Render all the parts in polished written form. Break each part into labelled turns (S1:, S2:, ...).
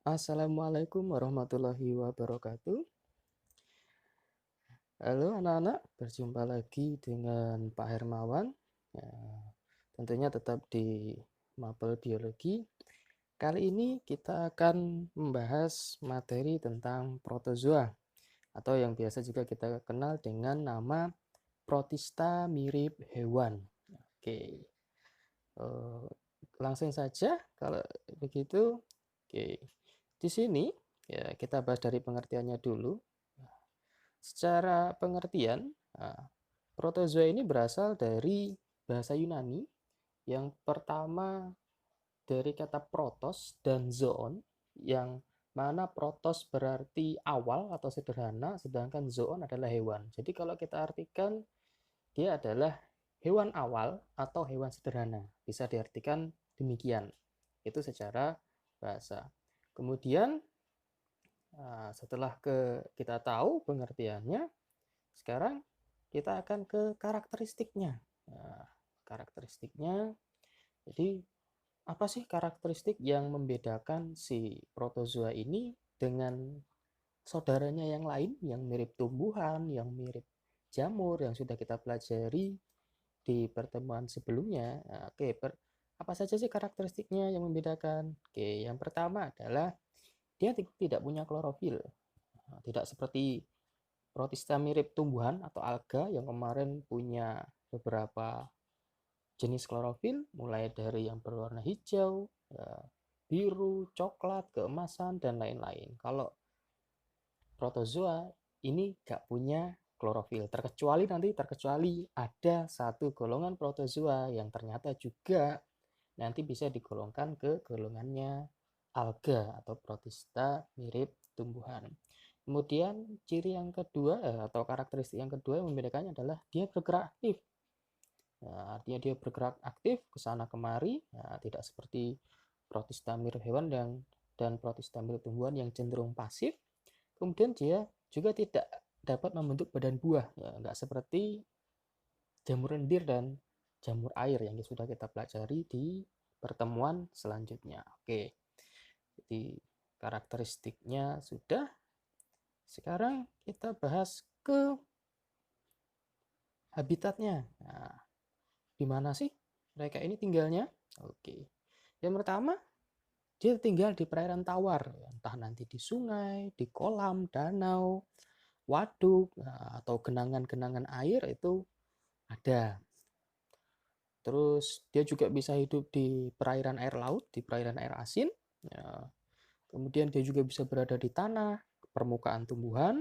S1: Assalamualaikum warahmatullahi wabarakatuh. Halo anak-anak, berjumpa lagi dengan Pak Hermawan. Ya, tentunya tetap di Mapel Biologi. Kali ini kita akan membahas materi tentang protozoa atau yang biasa juga kita kenal dengan nama protista mirip hewan. Oke, eh, langsung saja kalau begitu. Oke, di sini ya kita bahas dari pengertiannya dulu. Secara pengertian, protozoa ini berasal dari bahasa Yunani yang pertama dari kata protos dan zoon, yang mana protos berarti awal atau sederhana, sedangkan zoon adalah hewan. Jadi kalau kita artikan, dia adalah hewan awal atau hewan sederhana. Bisa diartikan demikian. Itu secara bahasa. Kemudian setelah kita tahu pengertiannya, sekarang kita akan ke karakteristiknya. Nah, karakteristiknya, jadi apa sih karakteristik yang membedakan si protozoa ini dengan saudaranya yang lain, yang mirip tumbuhan, yang mirip jamur, yang sudah kita pelajari di pertemuan sebelumnya. Nah, oke, apa saja sih karakteristiknya yang membedakan? Oke, yang pertama adalah dia tidak punya klorofil. Nah, tidak seperti protista mirip tumbuhan atau alga yang kemarin punya beberapa jenis klorofil, mulai dari yang berwarna hijau, ya, biru, coklat, keemasan, dan lain-lain. Kalau protozoa ini nggak punya klorofil, terkecuali ada satu golongan protozoa yang ternyata juga nanti bisa digolongkan ke golongannya alga atau protista mirip tumbuhan. Kemudian ciri yang kedua atau karakteristik yang kedua yang membedakannya adalah dia bergerak aktif. Nah, artinya dia bergerak aktif ke sana kemari, nah, tidak seperti protista mirip hewan dan protista mirip tumbuhan yang cenderung pasif. Kemudian dia juga tidak dapat membentuk badan buah, ya, nggak seperti jamur lendir dan jamur air yang sudah kita pelajari di pertemuan selanjutnya. Oke, jadi karakteristiknya sudah. Sekarang kita bahas ke habitatnya. Nah, di mana sih mereka ini tinggalnya? Oke, yang pertama dia tinggal di perairan tawar, entah nanti di sungai, di kolam, danau, waduk, atau genangan-genangan air itu ada. Terus dia juga bisa hidup di perairan air laut, di perairan air asin. Ya, kemudian dia juga bisa berada di tanah, permukaan tumbuhan,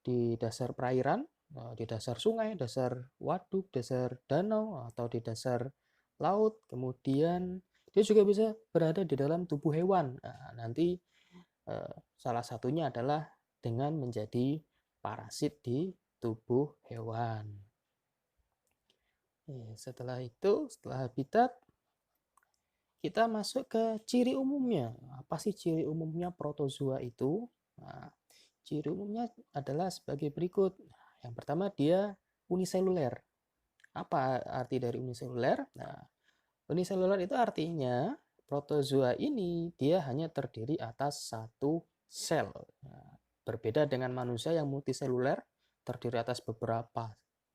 S1: di dasar perairan, di dasar sungai, dasar waduk, dasar danau, atau di dasar laut. Kemudian dia juga bisa berada di dalam tubuh hewan. Nah, nanti salah satunya adalah dengan menjadi parasit di tubuh hewan. Setelah itu, setelah habitat, kita masuk ke ciri umumnya. Apa sih ciri umumnya protozoa itu? Nah, ciri umumnya adalah sebagai berikut. Yang pertama, dia uniseluler. Apa arti dari uniseluler? Nah, uniseluler itu artinya protozoa ini dia hanya terdiri atas satu sel. Nah, berbeda dengan manusia yang multiseluler, terdiri atas beberapa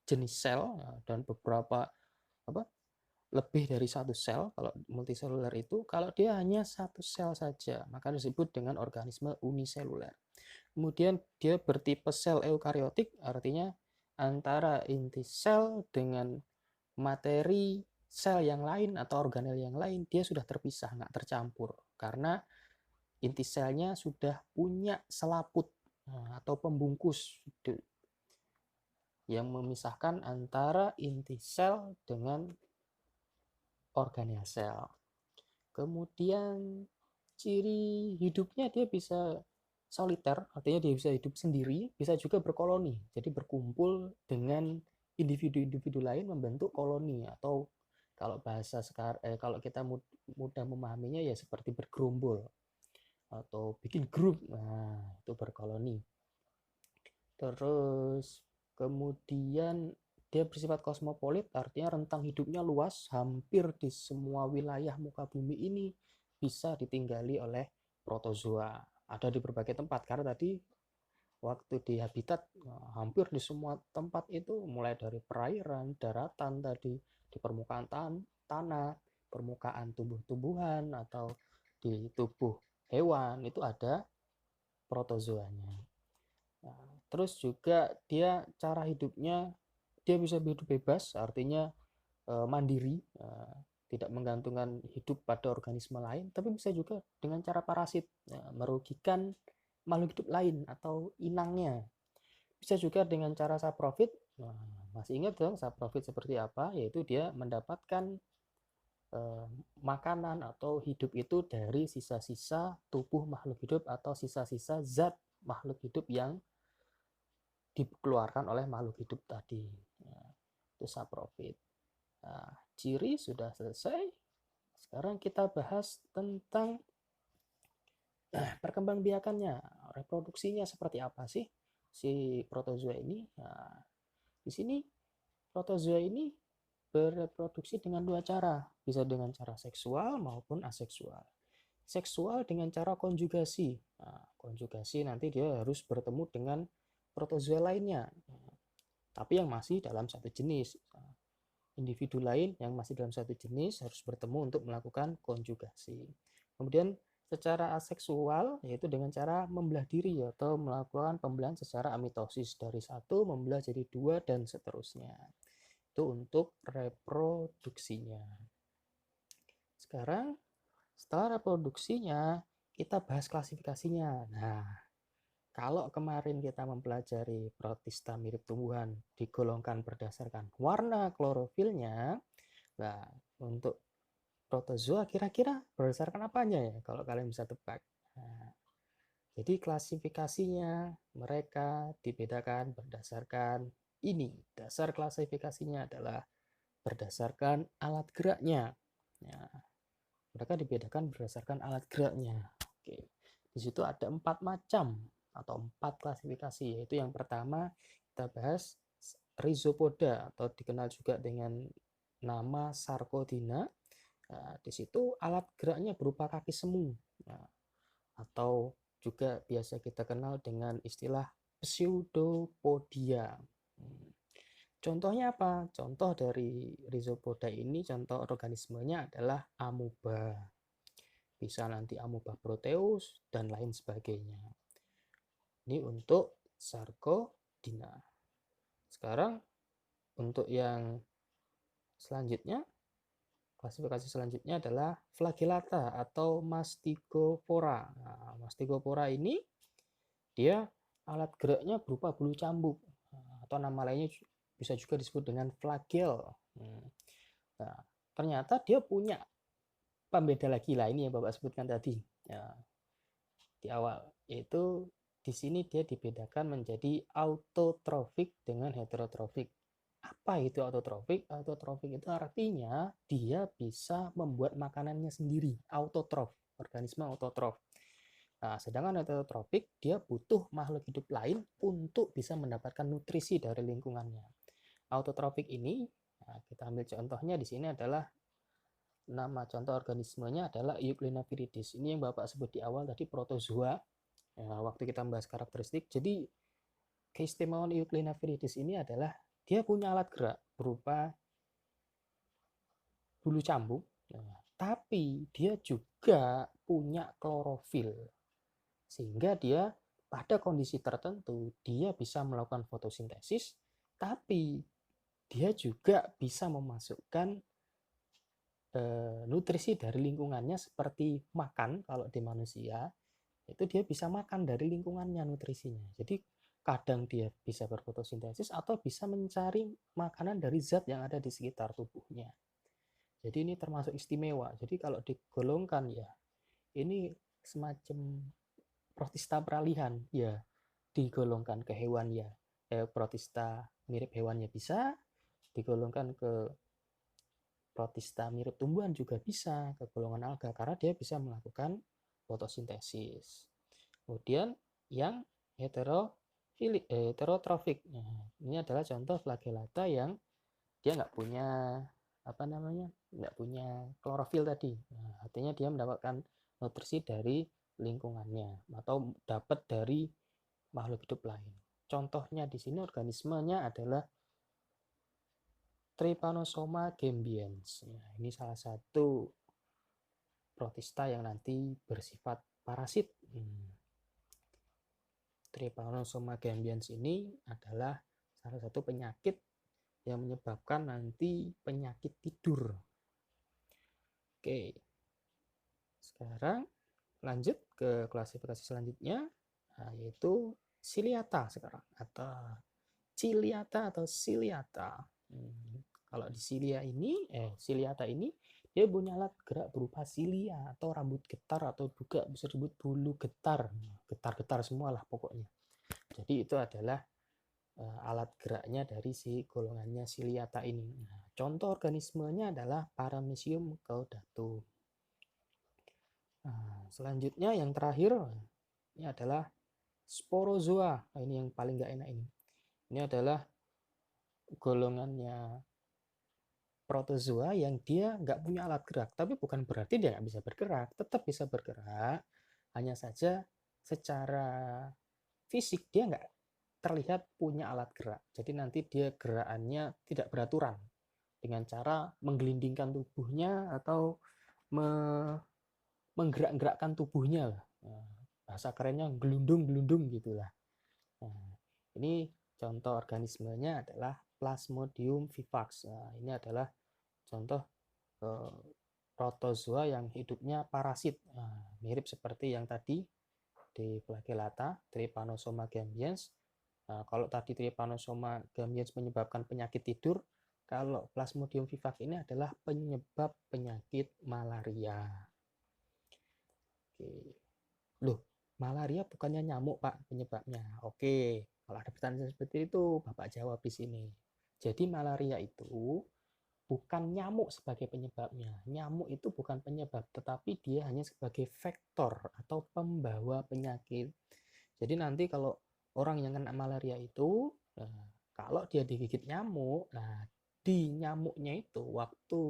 S1: jenis sel dan beberapa apa lebih dari satu sel. Kalau multiseluler itu, kalau dia hanya satu sel saja, maka disebut dengan organisme uniseluler. Kemudian dia bertipe sel eukariotik, artinya antara inti sel dengan materi sel yang lain atau organel yang lain, dia sudah terpisah, nggak tercampur. Karena inti selnya sudah punya selaput atau pembungkus yang memisahkan antara inti sel dengan organel sel. Kemudian ciri hidupnya dia bisa soliter, artinya dia bisa hidup sendiri, bisa juga berkoloni. Jadi berkumpul dengan individu-individu lain membentuk koloni atau kalau bahasa sekarang kalau kita mudah memahaminya ya seperti bergerombol atau bikin grup. Nah, itu berkoloni. Terus kemudian dia bersifat kosmopolit, artinya rentang hidupnya luas, hampir di semua wilayah muka bumi ini bisa ditinggali oleh protozoa. Ada di berbagai tempat karena tadi waktu di habitat hampir di semua tempat itu, mulai dari perairan, daratan tadi, di permukaan tanah, permukaan tumbuh-tumbuhan atau di tubuh hewan itu ada protozoanya. Nah, terus juga dia cara hidupnya, dia bisa hidup bebas, artinya mandiri, tidak menggantungkan hidup pada organisme lain, tapi bisa juga dengan cara parasit, merugikan makhluk hidup lain atau inangnya. Bisa juga dengan cara saprofit. Nah, masih ingat dong saprofit seperti apa? Yaitu dia mendapatkan makanan atau hidup itu dari sisa-sisa tubuh makhluk hidup atau sisa-sisa zat makhluk hidup yang dikeluarkan oleh makhluk hidup tadi. Nah, itu saprofit. Nah, ciri sudah selesai. Sekarang kita bahas tentang perkembangbiakannya, reproduksinya seperti apa sih si protozoa ini. Nah, di sini protozoa ini bereproduksi dengan dua cara, bisa dengan cara seksual maupun aseksual. Seksual dengan cara konjugasi. Nah, konjugasi nanti dia harus bertemu dengan protozoa lainnya, tapi yang masih dalam satu jenis. Individu lain yang masih dalam satu jenis harus bertemu untuk melakukan konjugasi. Kemudian secara aseksual, yaitu dengan cara membelah diri atau melakukan pembelahan secara amitosis, dari satu membelah jadi dua dan seterusnya. Itu untuk reproduksinya. Sekarang setelah reproduksinya, kita bahas klasifikasinya. Nah, kalau kemarin kita mempelajari protista mirip tumbuhan digolongkan berdasarkan warna klorofilnya, nah untuk protozoa kira-kira berdasarkan apanya ya kalau kalian bisa tebak? Nah, jadi klasifikasinya mereka dibedakan berdasarkan ini. Dasar klasifikasinya adalah berdasarkan alat geraknya. Nah, mereka dibedakan berdasarkan alat geraknya. Oke. Di situ ada 4 macam atau 4 klasifikasi, yaitu yang pertama kita bahas Rhizopoda atau dikenal juga dengan nama Sarcodina. Nah, di situ alat geraknya berupa kaki semu. Nah, atau juga biasa kita kenal dengan istilah Pseudopodia. Contohnya apa? Contoh dari Rhizopoda ini, contoh organismenya adalah amoeba. Bisa nanti amoeba proteus dan lain sebagainya. Ini untuk Sarcodina. Sekarang untuk yang selanjutnya, klasifikasi selanjutnya adalah Flagellata atau Mastigophora. Nah, Mastigophora ini dia alat geraknya berupa bulu cambuk, atau nama lainnya bisa juga disebut dengan flagel. Nah, ternyata dia punya pembeda lagi lah, ini yang Bapak sebutkan tadi ya, di awal, yaitu di sini dia dibedakan menjadi autotrofik dengan heterotrofik. Apa itu autotrofik? Autotrofik itu artinya dia bisa membuat makanannya sendiri, autotrof, organisme autotrof. Nah, sedangkan heterotropik dia butuh makhluk hidup lain untuk bisa mendapatkan nutrisi dari lingkungannya. Autotrofik ini, nah kita ambil contohnya di sini adalah nama contoh organismenya adalah Euglena viridis. Ini yang Bapak sebut di awal tadi protozoa. Ya, waktu kita membahas karakteristik. Jadi keistimewaan Euglena viridis ini adalah dia punya alat gerak berupa bulu cambuk, nah, tapi dia juga punya klorofil, sehingga dia pada kondisi tertentu dia bisa melakukan fotosintesis, tapi dia juga bisa memasukkan nutrisi dari lingkungannya seperti makan. Kalau di manusia itu dia bisa makan dari lingkungannya nutrisinya. Jadi kadang dia bisa berfotosintesis atau bisa mencari makanan dari zat yang ada di sekitar tubuhnya. Jadi ini termasuk istimewa. Jadi kalau digolongkan ya, ini semacam protista peralihan ya, digolongkan ke hewan ya, protista mirip hewannya bisa, digolongkan ke protista mirip tumbuhan juga bisa, ke golongan alga karena dia bisa melakukan fotosintesis. Kemudian yang heterotrofik. Nah, ini adalah contoh flagellata yang dia nggak punya nggak punya klorofil tadi. Nah, artinya dia mendapatkan nutrisi dari lingkungannya atau dapat dari makhluk hidup lain. Contohnya di sini organismenya adalah Trypanosoma gambiens. Ya, ini salah satu protista yang nanti bersifat parasit. Trypanosoma gambiens ini adalah salah satu penyakit yang menyebabkan nanti penyakit tidur. Oke, sekarang lanjut ke klasifikasi selanjutnya, yaitu Ciliata sekarang, atau Ciliata atau Ciliata. Kalau di Ciliata ini dia punya alat gerak berupa silia atau rambut getar, atau juga bisa disebut bulu getar, getar-getar semua lah pokoknya. Jadi itu adalah alat geraknya dari si golongannya Ciliata ini. Nah, contoh organismenya adalah Paramecium caudatum. Nah, selanjutnya yang terakhir ini adalah Sporozoa. Nah, ini yang paling nggak enak ini. Ini adalah golongannya protozoa yang dia nggak punya alat gerak, tapi bukan berarti dia nggak bisa bergerak, tetap bisa bergerak, hanya saja secara fisik dia nggak terlihat punya alat gerak. Jadi nanti dia gerakannya tidak beraturan dengan cara menggelindingkan tubuhnya atau menggerak-gerakkan tubuhnya lah. Bahasa kerennya gelundung-gelundung gitulah. Nah, ini contoh organismenya adalah Plasmodium vivax. Nah, ini adalah contoh protozoa yang hidupnya parasit. Nah, mirip seperti yang tadi di Flagellata, Trypanosoma gambiens. Nah, kalau tadi Trypanosoma gambiens menyebabkan penyakit tidur, kalau Plasmodium vivax ini adalah penyebab penyakit malaria. Oke. Loh, malaria bukannya nyamuk, Pak, penyebabnya? Oke, kalau ada pertanyaan seperti itu, Bapak jawab di sini. Jadi malaria itu bukan nyamuk sebagai penyebabnya. Nyamuk itu bukan penyebab, tetapi dia hanya sebagai vektor atau pembawa penyakit. Jadi nanti kalau orang yang kena malaria itu, kalau dia digigit nyamuk, nah di nyamuknya itu waktu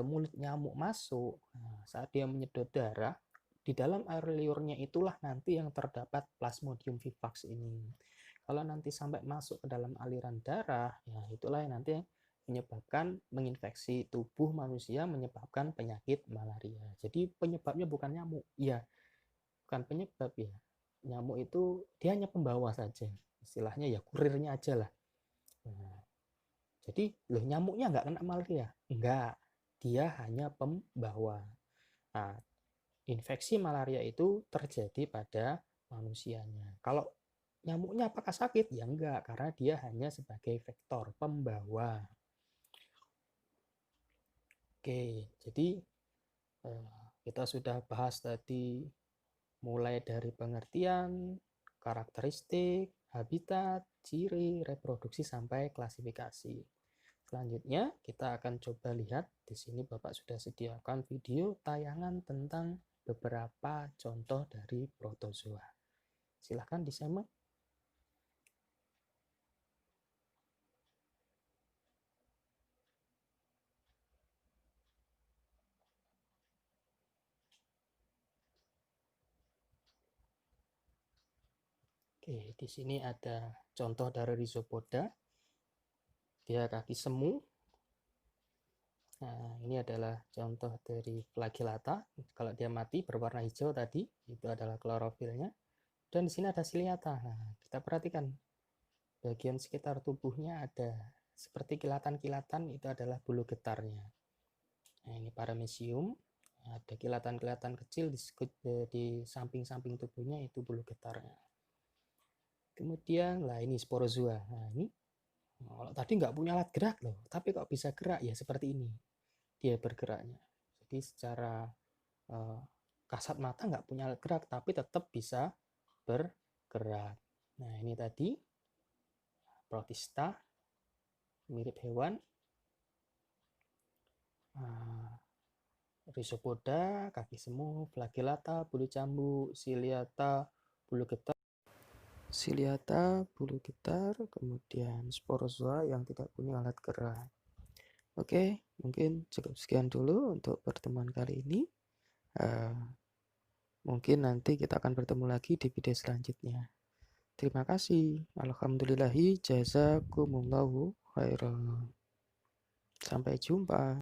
S1: mulut nyamuk masuk, saat dia menyedot darah, di dalam air liurnya itulah nanti yang terdapat Plasmodium vivax ini. Kalau nanti sampai masuk ke dalam aliran darah, ya itulah yang nanti menyebabkan menginfeksi tubuh manusia, menyebabkan penyakit malaria. Jadi penyebabnya bukan nyamuk, ya bukan penyebab ya. Nyamuk itu dia hanya pembawa saja, istilahnya ya kurirnya aja lah. Nah, jadi loh nyamuknya nggak kena malaria? Enggak, dia hanya pembawa. Nah, infeksi malaria itu terjadi pada manusianya. Kalau nyamuknya apakah sakit? Ya enggak, karena dia hanya sebagai vektor pembawa. Oke, jadi kita sudah bahas tadi mulai dari pengertian, karakteristik, habitat, ciri, reproduksi, sampai klasifikasi. Selanjutnya kita akan coba lihat di sini Bapak sudah sediakan video tayangan tentang beberapa contoh dari protozoa. Silahkan disimak. Oke, di sini ada contoh dari Rhizopoda. Dia kaki semu. Nah, ini adalah contoh dari Flagellata. Kalau dia mati berwarna hijau tadi, itu adalah klorofilnya. Dan di sini ada Ciliata. Nah, kita perhatikan bagian sekitar tubuhnya ada seperti kilatan-kilatan, itu adalah bulu getarnya. Nah, ini Paramecium. Ada kilatan-kilatan kecil di samping-samping tubuhnya, itu bulu getarnya. Kemudian, lah ini Sporozoa. Nah, ini kalau tadi nggak punya alat gerak loh, tapi kok bisa gerak ya seperti ini. Dia bergeraknya. Jadi secara kasat mata nggak punya alat gerak, tapi tetap bisa bergerak. Nah, ini tadi protista, mirip hewan. Rhizopoda, kaki semu, Flagellata, bulu cambuk, Ciliata, bulu getar. Kemudian Sporozoa yang tidak punya alat gerak. Oke, mungkin cukup sekian dulu untuk pertemuan kali ini. Mungkin nanti kita akan bertemu lagi di video selanjutnya. Terima kasih. Alhamdulillahi jazakumullahu khairan. Sampai jumpa.